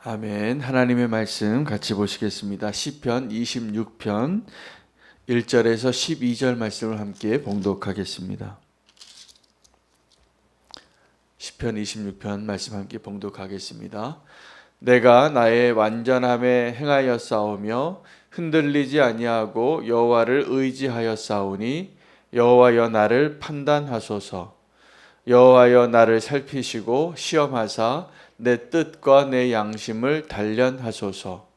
아멘. 하나님의 말씀 같이 보시겠습니다. 시편 26편 1절에서 12절 말씀을 함께 봉독하겠습니다. 시편 26편 말씀 함께 봉독하겠습니다. 내가 나의 완전함에 행하였사오며 흔들리지 아니하고 여호와를 의지하였사오니 여호와여 나를 판단하소서. 여호와여 나를 살피시고 시험하사 내 뜻과 내 양심을 단련하소서.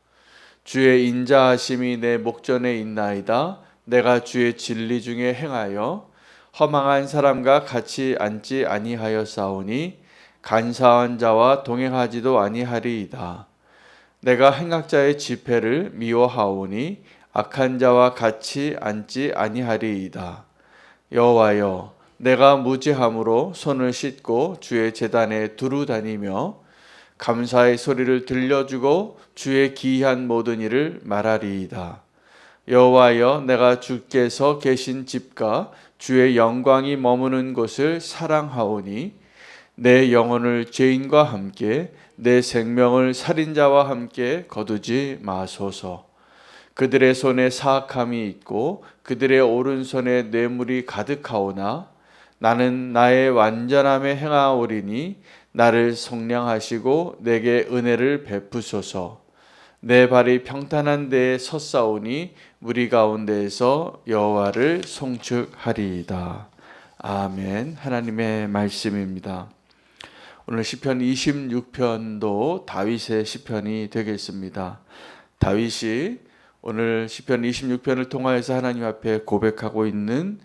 주의 인자하심이 내 목전에 있나이다. 내가 주의 진리 중에 행하여 허망한 사람과 같이 앉지 아니하였사오니 간사한 자와 동행하지도 아니하리이다. 내가 행악자의 집회를 미워하오니 악한 자와 같이 앉지 아니하리이다. 여호와여 내가 무죄함으로 손을 씻고 주의 제단에 두루 다니며 감사의 소리를 들려주고 주의 기이한 모든 일을 말하리이다. 여호와여 내가 주께서 계신 집과 주의 영광이 머무는 곳을 사랑하오니 내 영혼을 죄인과 함께 내 생명을 살인자와 함께 거두지 마소서. 그들의 손에 사악함이 있고 그들의 오른손에 뇌물이 가득하오나 나는 나의 완전함에 행하오리니 나를 속량하시고 내게 은혜를 베푸소서. 내 발이 평탄한 데에 섰사오니 무리 가운데에서 여호와를 송축하리이다. 아멘. 하나님의 말씀입니다. 오늘 시편 26편도 다윗의 시편이 되겠습니다. 다윗이 오늘 시편 26편을 통하여서 하나님 앞에 고백하고 있는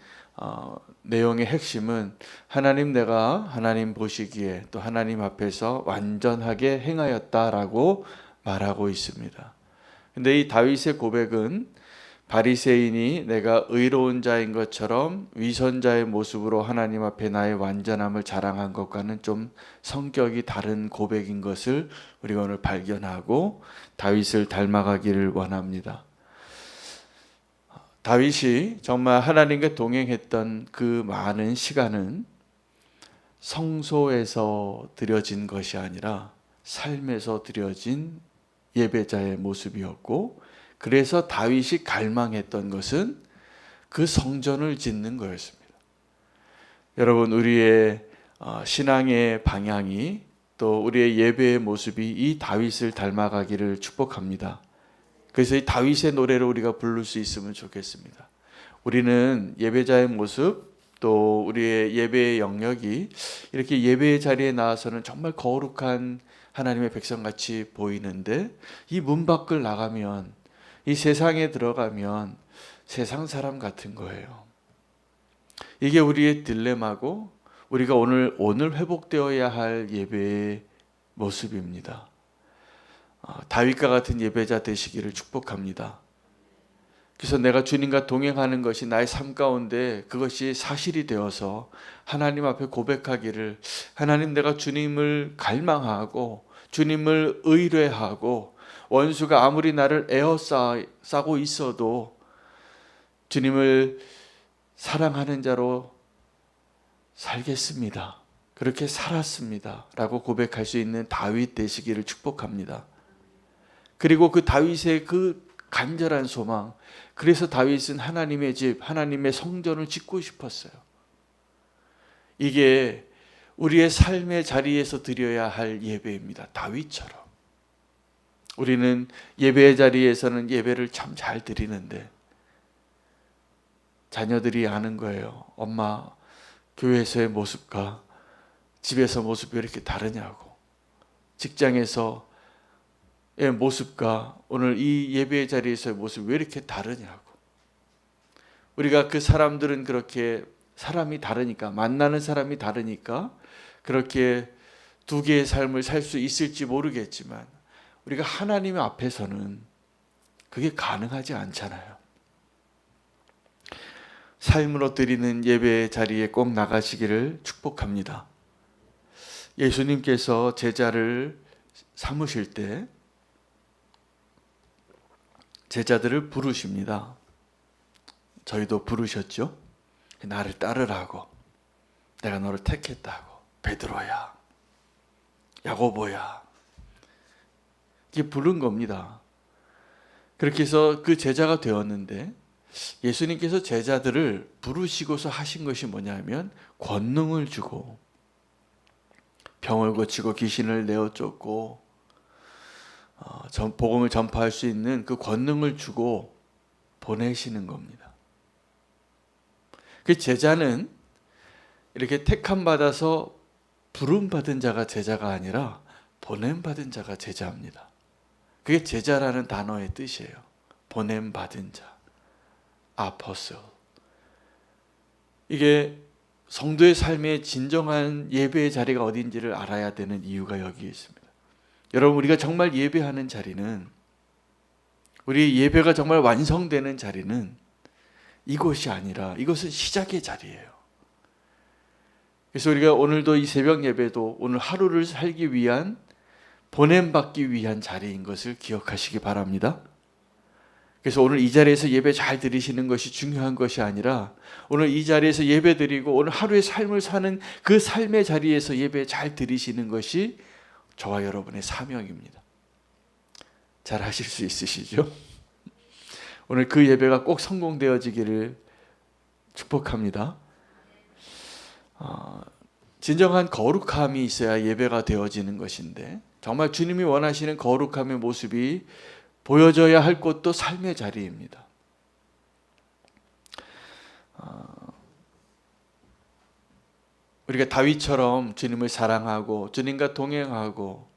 내용의 핵심은 하나님 내가 하나님 보시기에 또 하나님 앞에서 완전하게 행하였다라고 말하고 있습니다. 근데 이 다윗의 고백은 바리새인이 내가 의로운 자인 것처럼 위선자의 모습으로 하나님 앞에 나의 완전함을 자랑한 것과는 좀 성격이 다른 고백인 것을 우리가 오늘 발견하고 다윗을 닮아가기를 원합니다. 다윗이 정말 하나님과 동행했던 그 많은 시간은 성소에서 드려진 것이 아니라 삶에서 드려진 예배자의 모습이었고, 그래서 다윗이 갈망했던 것은 그 성전을 짓는 거였습니다. 여러분, 우리의 신앙의 방향이 또 우리의 예배의 모습이 이 다윗을 닮아가기를 축복합니다. 그래서 이 다윗의 노래를 우리가 부를 수 있으면 좋겠습니다. 우리는 예배자의 모습 또 우리의 예배의 영역이 이렇게 예배의 자리에 나와서는 정말 거룩한 하나님의 백성같이 보이는데 이 문 밖을 나가면 이 세상에 들어가면 세상 사람 같은 거예요. 이게 우리의 딜레마고 우리가 오늘 회복되어야 할 예배의 모습입니다. 다윗과 같은 예배자 되시기를 축복합니다. 그래서 내가 주님과 동행하는 것이 나의 삶 가운데 그것이 사실이 되어서 하나님 앞에 고백하기를, 하나님 내가 주님을 갈망하고 주님을 의뢰하고 원수가 아무리 나를 에워싸고 있어도 주님을 사랑하는 자로 살겠습니다. 그렇게 살았습니다. 라고 고백할 수 있는 다윗 되시기를 축복합니다. 그리고 그 다윗의 그 간절한 소망, 그래서 다윗은 하나님의 집, 하나님의 성전을 짓고 싶었어요. 이게 우리의 삶의 자리에서 드려야 할 예배입니다. 다윗처럼. 우리는 예배의 자리에서는 예배를 참 잘 드리는데 자녀들이 아는 거예요. 엄마, 교회에서의 모습과 집에서 모습이 왜 이렇게 다르냐고. 직장에서 모습과 오늘 이 예배의 자리에서의 모습이 왜 이렇게 다르냐고. 우리가 그 사람들은 그렇게 사람이 다르니까, 만나는 사람이 다르니까 그렇게 두 개의 삶을 살 수 있을지 모르겠지만 우리가 하나님 앞에서는 그게 가능하지 않잖아요. 삶으로 드리는 예배의 자리에 꼭 나가시기를 축복합니다. 예수님께서 제자를 삼으실 때 제자들을 부르십니다. 저희도 부르셨죠? 나를 따르라고. 내가 너를 택했다고. 베드로야, 야고보야, 이게 부른 겁니다. 그렇게 해서 그 제자가 되었는데 예수님께서 제자들을 부르시고서 하신 것이 뭐냐면 권능을 주고 병을 고치고 귀신을 내어 쫓고 복음을 전파할 수 있는 그 권능을 주고 보내시는 겁니다. 그 제자는 이렇게 택함 받아서 부름 받은 자가 제자가 아니라 보냄 받은 자가 제자입니다. 그게 제자라는 단어의 뜻이에요. 보냄 받은 자, 아포스톨. 이게 성도의 삶의 진정한 예배의 자리가 어딘지를 알아야 되는 이유가 여기에 있습니다. 여러분, 우리가 정말 예배하는 자리는, 우리 예배가 정말 완성되는 자리는 이곳이 아니라 이것은 시작의 자리예요. 그래서 우리가 오늘도 이 새벽 예배도 오늘 하루를 살기 위한, 보냄받기 위한 자리인 것을 기억하시기 바랍니다. 그래서 오늘 이 자리에서 예배 잘 드리시는 것이 중요한 것이 아니라 오늘 이 자리에서 예배 드리고 오늘 하루의 삶을 사는 그 삶의 자리에서 예배 잘 드리시는 것이 저와 여러분의 사명입니다. 잘 하실 수 있으시죠? 오늘 그 예배가 꼭 성공되어지기를 축복합니다. 진정한 거룩함이 있어야 예배가 되어지는 것인데 정말 주님이 원하시는 거룩함의 모습이 보여져야 할 곳도 삶의 자리입니다. 우리가 다윗처럼 주님을 사랑하고 주님과 동행하고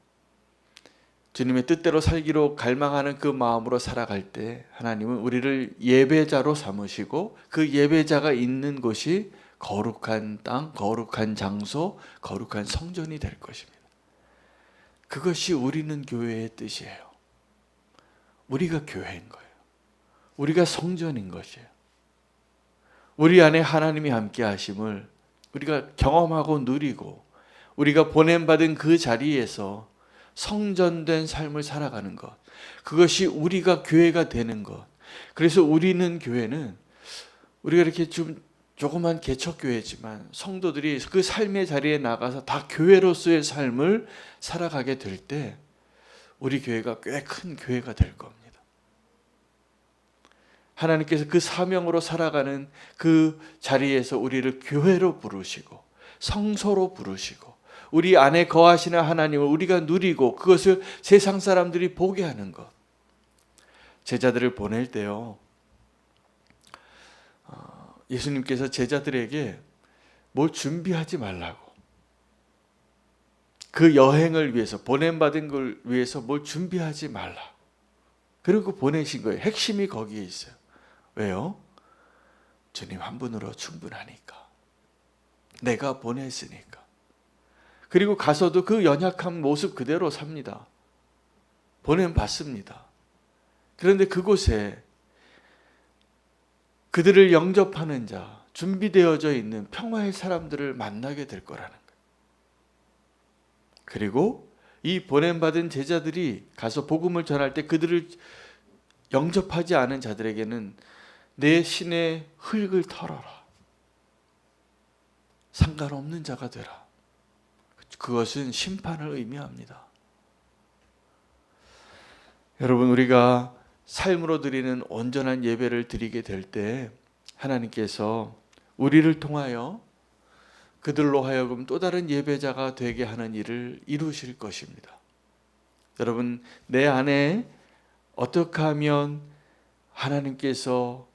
주님의 뜻대로 살기로 갈망하는 그 마음으로 살아갈 때 하나님은 우리를 예배자로 삼으시고 그 예배자가 있는 곳이 거룩한 땅, 거룩한 장소, 거룩한 성전이 될 것입니다. 그것이 우리는 교회의 뜻이에요. 우리가 교회인 거예요. 우리가 성전인 것이에요. 우리 안에 하나님이 함께 하심을 우리가 경험하고 누리고 우리가 보냄받은 그 자리에서 성전된 삶을 살아가는 것, 그것이 우리가 교회가 되는 것. 그래서 우리는 교회는 우리가 이렇게 좀 조그만 개척교회지만 성도들이 그 삶의 자리에 나가서 다 교회로서의 삶을 살아가게 될 때 우리 교회가 꽤 큰 교회가 될 겁니다. 하나님께서 그 사명으로 살아가는 그 자리에서 우리를 교회로 부르시고 성소로 부르시고 우리 안에 거하시는 하나님을 우리가 누리고 그것을 세상 사람들이 보게 하는 것. 제자들을 보낼 때요, 예수님께서 제자들에게 뭘 준비하지 말라고, 그 여행을 위해서 보냄받은 걸 위해서 뭘 준비하지 말라, 그리고 보내신 거예요. 핵심이 거기에 있어요. 왜요? 주님 한 분으로 충분하니까, 내가 보냈으니까. 그리고 가서도 그 연약한 모습 그대로 삽니다. 보냄 받습니다. 그런데 그곳에 그들을 영접하는 자, 준비되어져 있는 평화의 사람들을 만나게 될 거라는 거예요. 그리고 이 보냄받은 제자들이 가서 복음을 전할 때 그들을 영접하지 않은 자들에게는 내 신의 흙을 털어라, 상관없는 자가 되라. 그것은 심판을 의미합니다. 여러분, 우리가 삶으로 드리는 온전한 예배를 드리게 될 때 하나님께서 우리를 통하여 그들로 하여금 또 다른 예배자가 되게 하는 일을 이루실 것입니다. 여러분, 내 안에 어떻게 하면 하나님께서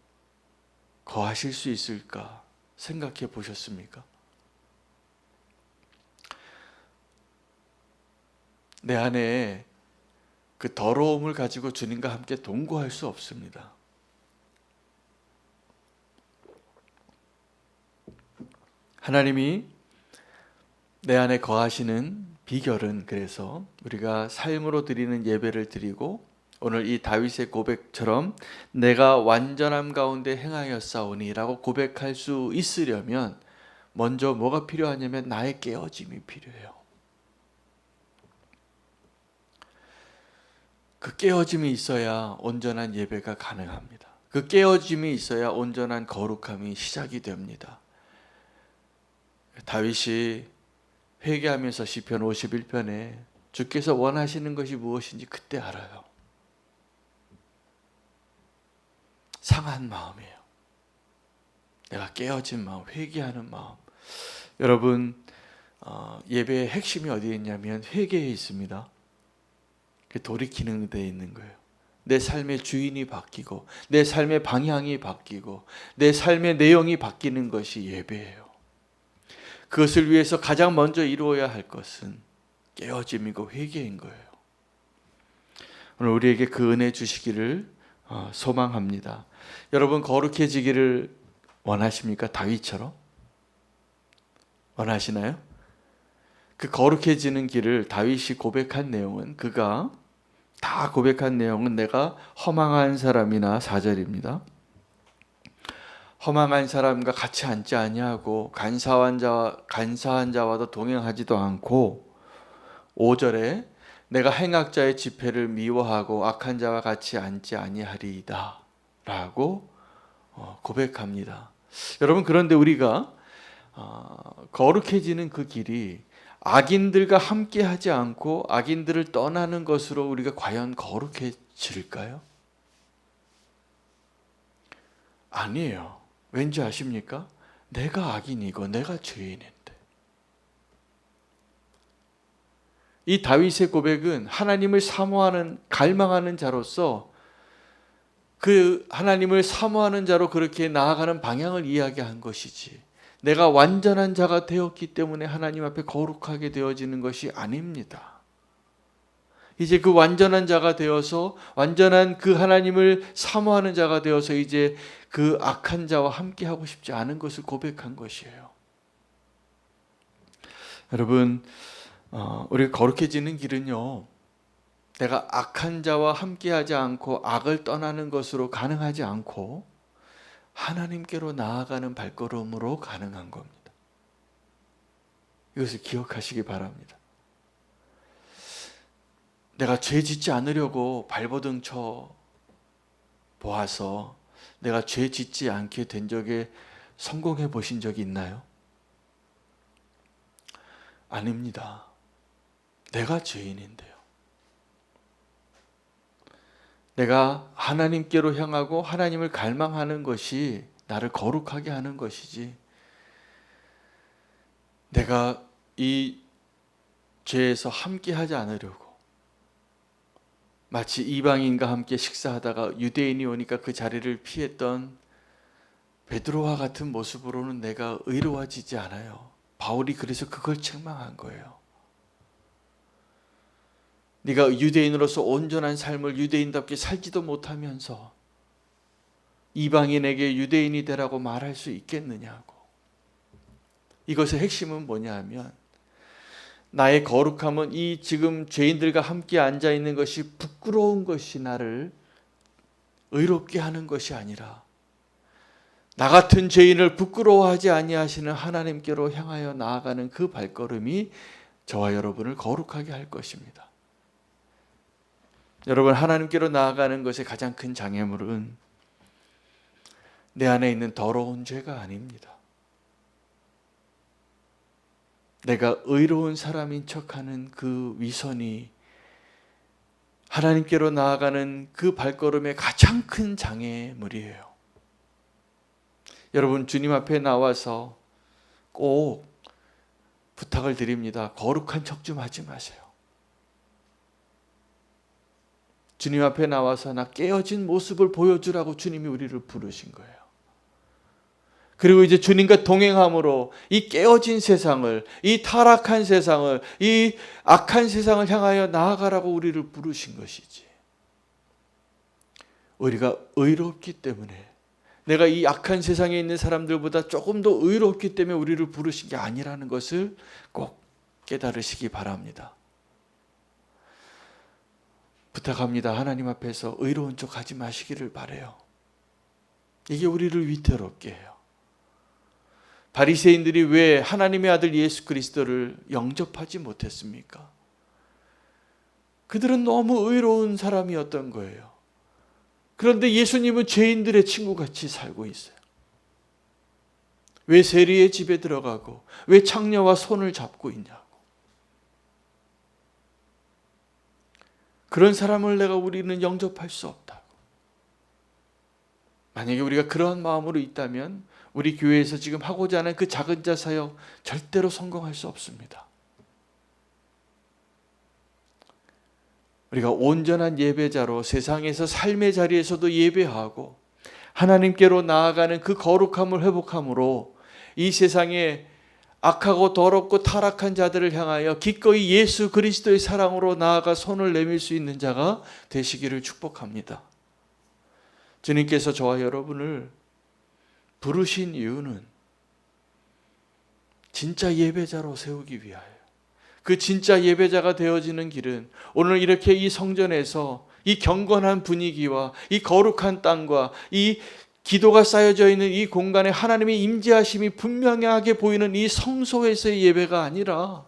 거하실 수 있을까 생각해 보셨습니까? 내 안에 그 더러움을 가지고 주님과 함께 동거할 수 없습니다. 하나님이 내 안에 거하시는 비결은, 그래서 우리가 삶으로 드리는 예배를 드리고 오늘 이 다윗의 고백처럼 내가 완전함 가운데 행하였사오니 라고 고백할 수 있으려면 먼저 뭐가 필요하냐면 나의 깨어짐이 필요해요. 그 깨어짐이 있어야 온전한 예배가 가능합니다. 그 깨어짐이 있어야 온전한 거룩함이 시작이 됩니다. 다윗이 회개하면서 시편 51편에 주께서 원하시는 것이 무엇인지 그때 알아요. 상한 마음이에요. 내가 깨어진 마음, 회개하는 마음. 여러분, 예배의 핵심이 어디에 있냐면 회개에 있습니다. 돌이키는 데에 있는 거예요. 내 삶의 주인이 바뀌고 내 삶의 방향이 바뀌고 내 삶의 내용이 바뀌는 것이 예배예요. 그것을 위해서 가장 먼저 이루어야 할 것은 깨어짐이고 회개인 거예요. 오늘 우리에게 그 은혜 주시기를 소망합니다. 여러분, 거룩해지기를 원하십니까? 다윗처럼? 원하시나요? 그 거룩해지는 길을 다윗이 고백한 내용은, 그가 다 고백한 내용은 내가 허망한 사람이나 4절입니다. 허망한 사람과 같이 앉지 아니하고 간사한 자와도 동행하지도 않고 5절에 내가 행악자의 집회를 미워하고 악한 자와 같이 앉지 아니하리이다 라고 고백합니다. 여러분, 그런데 우리가 거룩해지는 그 길이 악인들과 함께 하지 않고 악인들을 떠나는 것으로 우리가 과연 거룩해질까요? 아니에요. 왠지 아십니까? 내가 악인이고 내가 죄인인데. 이 다윗의 고백은 하나님을 사모하는, 갈망하는 자로서 그 하나님을 사모하는 자로 그렇게 나아가는 방향을 이야기한 것이지, 내가 완전한 자가 되었기 때문에 하나님 앞에 거룩하게 되어지는 것이 아닙니다. 이제 그 완전한 자가 되어서, 완전한 그 하나님을 사모하는 자가 되어서 이제 그 악한 자와 함께 하고 싶지 않은 것을 고백한 것이에요. 여러분, 우리가 거룩해지는 길은요, 내가 악한 자와 함께 하지 않고 악을 떠나는 것으로 가능하지 않고 하나님께로 나아가는 발걸음으로 가능한 겁니다. 이것을 기억하시기 바랍니다. 내가 죄 짓지 않으려고 발버둥 쳐 보아서 내가 죄 짓지 않게 된 적에 성공해 보신 적이 있나요? 아닙니다. 내가 죄인인데요. 내가 하나님께로 향하고 하나님을 갈망하는 것이 나를 거룩하게 하는 것이지, 내가 이 죄에서 함께 하지 않으려고 마치 이방인과 함께 식사하다가 유대인이 오니까 그 자리를 피했던 베드로와 같은 모습으로는 내가 의로워지지 않아요. 바울이 그래서 그걸 책망한 거예요. 네가 유대인으로서 온전한 삶을 유대인답게 살지도 못하면서 이방인에게 유대인이 되라고 말할 수 있겠느냐고. 이것의 핵심은 뭐냐 하면, 나의 거룩함은 이 지금 죄인들과 함께 앉아 있는 것이 부끄러운 것이 나를 의롭게 하는 것이 아니라, 나 같은 죄인을 부끄러워하지 아니하시는 하나님께로 향하여 나아가는 그 발걸음이 저와 여러분을 거룩하게 할 것입니다. 여러분, 하나님께로 나아가는 것의 가장 큰 장애물은 내 안에 있는 더러운 죄가 아닙니다. 내가 의로운 사람인 척하는 그 위선이 하나님께로 나아가는 그 발걸음의 가장 큰 장애물이에요. 여러분, 주님 앞에 나와서 꼭 부탁을 드립니다. 거룩한 척 좀 하지 마세요. 주님 앞에 나와서 나 깨어진 모습을 보여주라고 주님이 우리를 부르신 거예요. 그리고 이제 주님과 동행함으로 이 깨어진 세상을, 이 타락한 세상을, 이 악한 세상을 향하여 나아가라고 우리를 부르신 것이지, 우리가 의롭기 때문에, 내가 이 악한 세상에 있는 사람들보다 조금 더 의롭기 때문에 우리를 부르신 게 아니라는 것을 꼭 깨달으시기 바랍니다. 부탁합니다. 하나님 앞에서 의로운 척 하지 마시기를 바라요. 이게 우리를 위태롭게 해요. 바리새인들이 왜 하나님의 아들 예수 그리스도를 영접하지 못했습니까? 그들은 너무 의로운 사람이었던 거예요. 그런데 예수님은 죄인들의 친구같이 살고 있어요. 왜 세리의 집에 들어가고 왜 창녀와 손을 잡고 있냐고. 그런 사람을 우리는 영접할 수 없다고. 만약에 우리가 그런 마음으로 있다면 우리 교회에서 지금 하고자 하는 그 작은 자 사역 절대로 성공할 수 없습니다. 우리가 온전한 예배자로 세상에서 삶의 자리에서도 예배하고 하나님께로 나아가는 그 거룩함을 회복함으로 이 세상에 악하고 더럽고 타락한 자들을 향하여 기꺼이 예수 그리스도의 사랑으로 나아가 손을 내밀 수 있는 자가 되시기를 축복합니다. 주님께서 저와 여러분을 부르신 이유는 진짜 예배자로 세우기 위하여, 그 진짜 예배자가 되어지는 길은 오늘 이렇게 이 성전에서 이 경건한 분위기와 이 거룩한 땅과 이 기도가 쌓여져 있는 이 공간에 하나님의 임재하심이 분명하게 보이는 이 성소에서의 예배가 아니라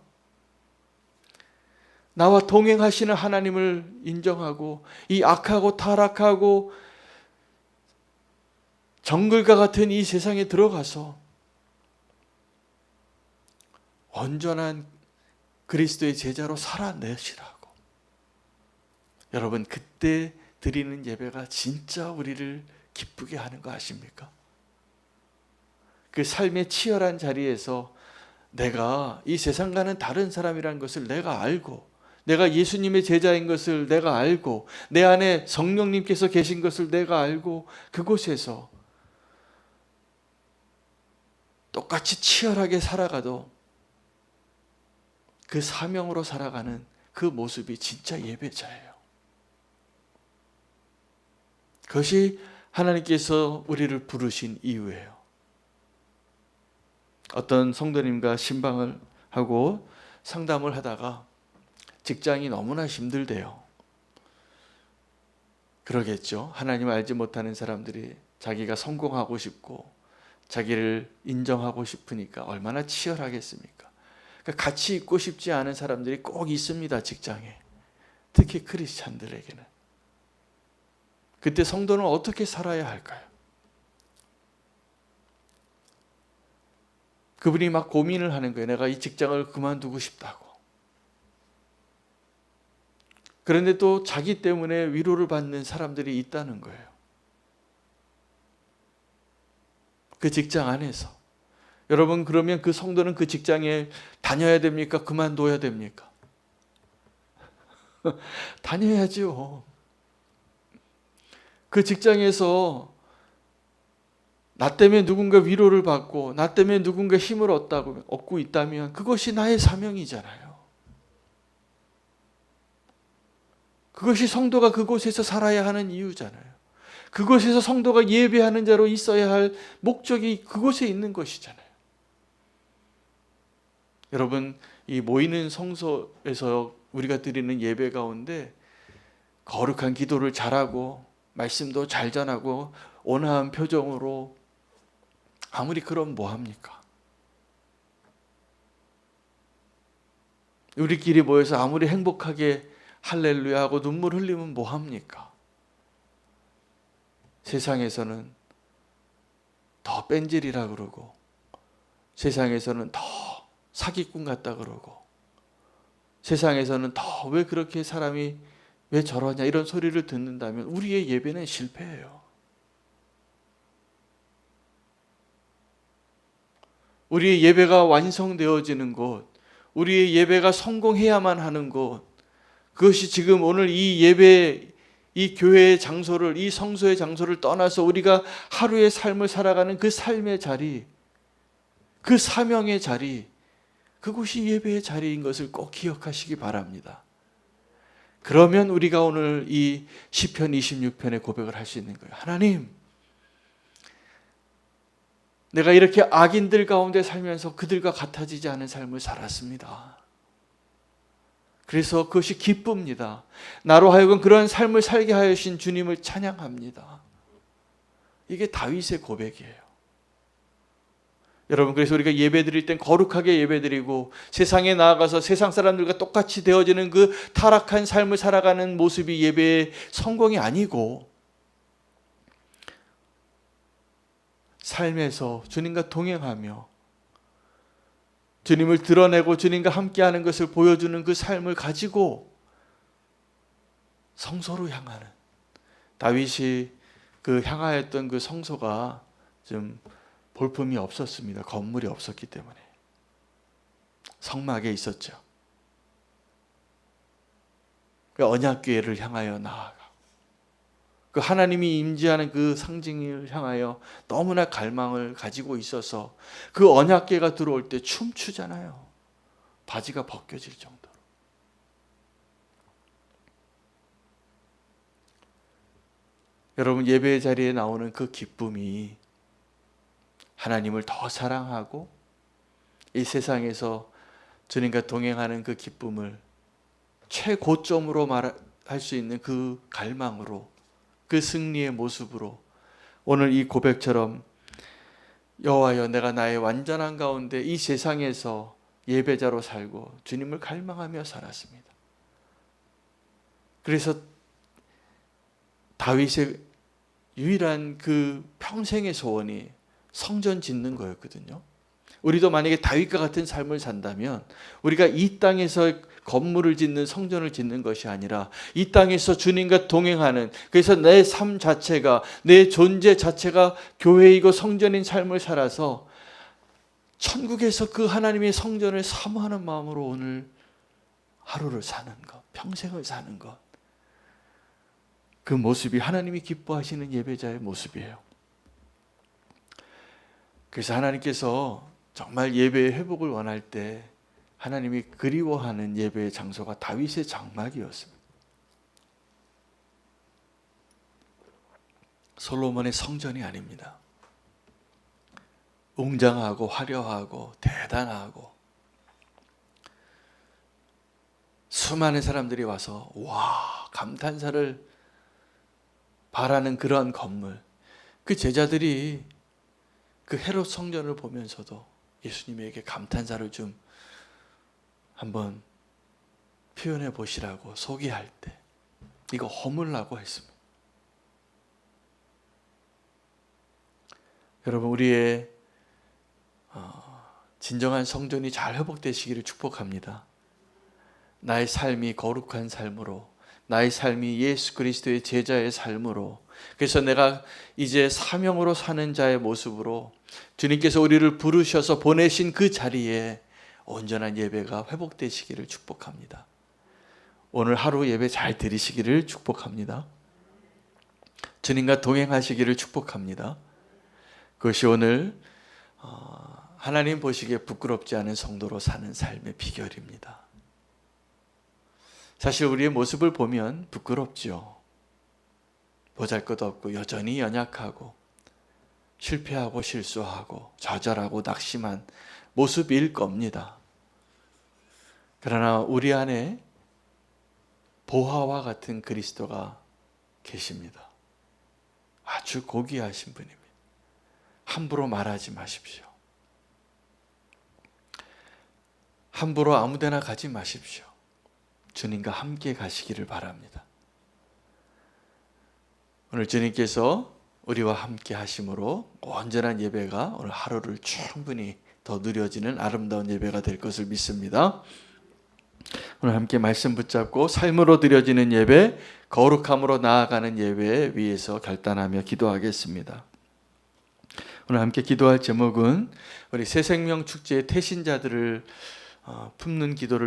나와 동행하시는 하나님을 인정하고 이 악하고 타락하고 정글과 같은 이 세상에 들어가서 온전한 그리스도의 제자로 살아내시라고. 여러분, 그때 드리는 예배가 진짜 우리를 기쁘게 하는 거 아십니까? 그 삶의 치열한 자리에서 내가 이 세상과는 다른 사람이라는 것을 내가 알고, 내가 예수님의 제자인 것을 내가 알고, 내 안에 성령님께서 계신 것을 내가 알고, 그곳에서 똑같이 치열하게 살아가도 그 사명으로 살아가는 그 모습이 진짜 예배자예요. 그것이 하나님께서 우리를 부르신 이유예요. 어떤 성도님과 신방을 하고 상담을 하다가 직장이 너무나 힘들대요. 그러겠죠. 하나님을 알지 못하는 사람들이 자기가 성공하고 싶고 자기를 인정하고 싶으니까 얼마나 치열하겠습니까? 그러니까 같이 있고 싶지 않은 사람들이 꼭 있습니다. 직장에. 특히 크리스찬들에게는. 그때 성도는 어떻게 살아야 할까요? 그분이 막 고민을 하는 거예요. 내가 이 직장을 그만두고 싶다고. 그런데 또 자기 때문에 위로를 받는 사람들이 있다는 거예요. 그 직장 안에서. 여러분, 그러면 그 성도는 그 직장에 다녀야 됩니까? 그만둬야 됩니까? 다녀야죠. 그 직장에서 나 때문에 누군가 위로를 받고 나 때문에 누군가 힘을 얻고 있다면 그것이 나의 사명이잖아요. 그것이 성도가 그곳에서 살아야 하는 이유잖아요. 그곳에서 성도가 예배하는 자로 있어야 할 목적이 그곳에 있는 것이잖아요. 여러분, 이 모이는 성소에서 우리가 드리는 예배 가운데 거룩한 기도를 잘하고 말씀도 잘 전하고 온화한 표정으로 아무리 그럼 뭐합니까? 우리끼리 모여서 아무리 행복하게 할렐루야 하고 눈물 흘리면 뭐합니까? 세상에서는 더 뺀질이라 그러고 세상에서는 더 사기꾼 같다 그러고 세상에서는 더 왜 그렇게 사람이 왜 저러냐 이런 소리를 듣는다면 우리의 예배는 실패해요. 우리의 예배가 완성되어지는 곳, 우리의 예배가 성공해야만 하는 곳, 그것이 지금 오늘 이 예배, 이 교회의 장소를, 이 성소의 장소를 떠나서 우리가 하루의 삶을 살아가는 그 삶의 자리, 그 사명의 자리, 그곳이 예배의 자리인 것을 꼭 기억하시기 바랍니다. 그러면 우리가 오늘 이 시편 26편의 고백을 할 수 있는 거예요. 하나님, 내가 이렇게 악인들 가운데 살면서 그들과 같아지지 않은 삶을 살았습니다. 그래서 그것이 기쁩니다. 나로 하여금 그런 삶을 살게 하신 주님을 찬양합니다. 이게 다윗의 고백이에요. 여러분, 그래서 우리가 예배 드릴 땐 거룩하게 예배 드리고 세상에 나아가서 세상 사람들과 똑같이 되어지는 그 타락한 삶을 살아가는 모습이 예배의 성공이 아니고 삶에서 주님과 동행하며 주님을 드러내고 주님과 함께하는 것을 보여주는 그 삶을 가지고 성소로 향하는, 다윗이 그 향하였던 그 성소가 좀 볼품이 없었습니다. 건물이 없었기 때문에. 성막에 있었죠. 언약궤를 향하여 나아가고, 그 하나님이 임재하는 그 상징을 향하여 너무나 갈망을 가지고 있어서 그 언약궤가 들어올 때 춤추잖아요. 바지가 벗겨질 정도로. 여러분, 예배의 자리에 나오는 그 기쁨이 하나님을 더 사랑하고 이 세상에서 주님과 동행하는 그 기쁨을 최고점으로 말할 수 있는 그 갈망으로, 그 승리의 모습으로 오늘 이 고백처럼 여호와여, 내가 나의 완전한 가운데 이 세상에서 예배자로 살고 주님을 갈망하며 살았습니다. 그래서 다윗의 유일한 그 평생의 소원이 성전 짓는 거였거든요. 우리도 만약에 다윗과 같은 삶을 산다면 우리가 이 땅에서 건물을 짓는, 성전을 짓는 것이 아니라 이 땅에서 주님과 동행하는, 그래서 내 삶 자체가, 내 존재 자체가 교회이고 성전인 삶을 살아서 천국에서 그 하나님의 성전을 사모하는 마음으로 오늘 하루를 사는 것, 평생을 사는 것, 그 모습이 하나님이 기뻐하시는 예배자의 모습이에요. 그래서 하나님께서 정말 예배의 회복을 원할 때 하나님이 그리워하는 예배의 장소가 다윗의 장막이었습니다. 솔로몬의 성전이 아닙니다. 웅장하고 화려하고 대단하고 수많은 사람들이 와서 와, 감탄사를 바라는 그러한 건물. 그 제자들이 그 헤롯 성전을 보면서도 예수님에게 감탄사를 좀 한번 표현해 보시라고 소개할 때 이거 허물라고 했습니다. 여러분, 우리의 진정한 성전이 잘 회복되시기를 축복합니다. 나의 삶이 거룩한 삶으로, 나의 삶이 예수 그리스도의 제자의 삶으로, 그래서 내가 이제 사명으로 사는 자의 모습으로 주님께서 우리를 부르셔서 보내신 그 자리에 온전한 예배가 회복되시기를 축복합니다. 오늘 하루 예배 잘 드리시기를 축복합니다. 주님과 동행하시기를 축복합니다. 그것이 오늘 하나님 보시기에 부끄럽지 않은 성도로 사는 삶의 비결입니다. 사실 우리의 모습을 보면 부끄럽죠. 보잘것없고 여전히 연약하고 실패하고 실수하고 좌절하고 낙심한 모습일 겁니다. 그러나 우리 안에 보화와 같은 그리스도가 계십니다. 아주 고귀하신 분입니다. 함부로 말하지 마십시오. 함부로 아무데나 가지 마십시오. 주님과 함께 가시기를 바랍니다. 오늘 주님께서 우리와 함께 하심으로 온전한 예배가 오늘 하루를 충분히 더 누려지는 아름다운 예배가 될 것을 믿습니다. 오늘 함께 말씀 붙잡고 삶으로 드려지는 예배, 거룩함으로 나아가는 예배 위에서 결단하며 기도하겠습니다. 오늘 함께 기도할 제목은 우리 새생명 축제의 태신자들을 품는 기도를